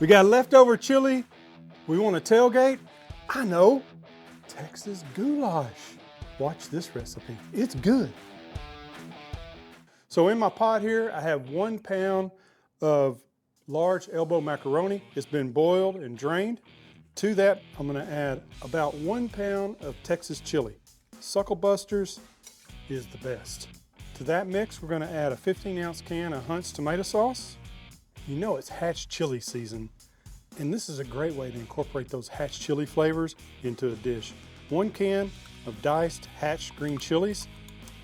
We got leftover chili. We want to tailgate? I know, Texas Goulash. Watch this recipe, it's good. So in my pot here, I have 1 pound of large elbow macaroni. It's been boiled and drained. To that, I'm gonna add about 1 pound of Texas chili. SuckleBusters is the best. To that mix, we're gonna add a 15-ounce can of Hunt's tomato sauce. You know it's hatch chili season, and this is a great way to incorporate those hatch chili flavors into a dish. 1 can of diced hatch green chilies.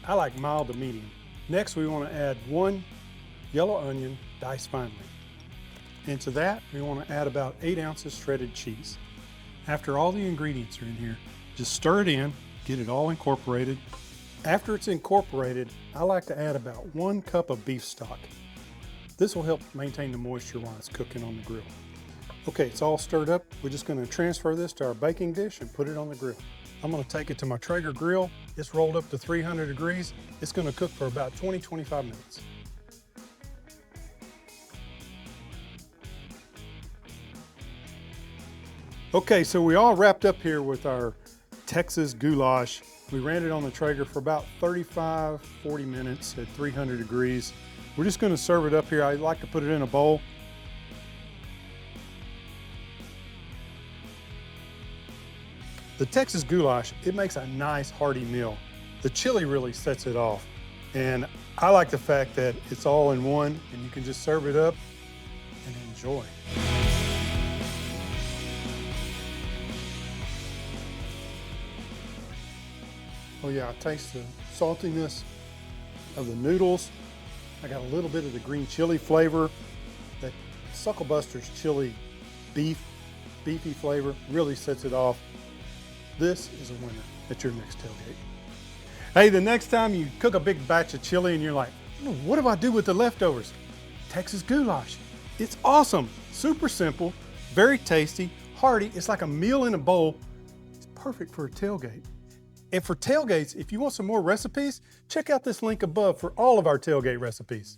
I like mild to medium. Next, we want to add 1 yellow onion diced finely. And to that, we want to add about 8 ounces shredded cheese. After all the ingredients are in here, just stir it in, get it all incorporated. After it's incorporated, I like to add about 1 cup of beef stock. This will help maintain the moisture while it's cooking on the grill. Okay, it's all stirred up. We're just going to transfer this to our baking dish and put it on the grill. I'm going to take it to my Traeger grill. It's rolled up to 300 degrees. It's going to cook for about 20-25 minutes. Okay, so we all wrapped up here with our Texas Goulash. We ran it on the Traeger for about 35-40 minutes at 300 degrees. We're just going to serve it up here. I like to put it in a bowl. The Texas Goulash, it makes a nice hearty meal. The chili really sets it off. And I like the fact that it's all in one and you can just serve it up and enjoy. Oh yeah, I taste the saltiness of the noodles. I got a little bit of the green chili flavor. That SuckleBusters chili beefy flavor really sets it off. This is a winner at your next tailgate. Hey, the next time you cook a big batch of chili and you're like, what do I do with the leftovers? Texas Goulash. It's awesome, super simple, very tasty, hearty. It's like a meal in a bowl. It's perfect for a tailgate. And for tailgates, if you want some more recipes, check out this link above for all of our tailgate recipes.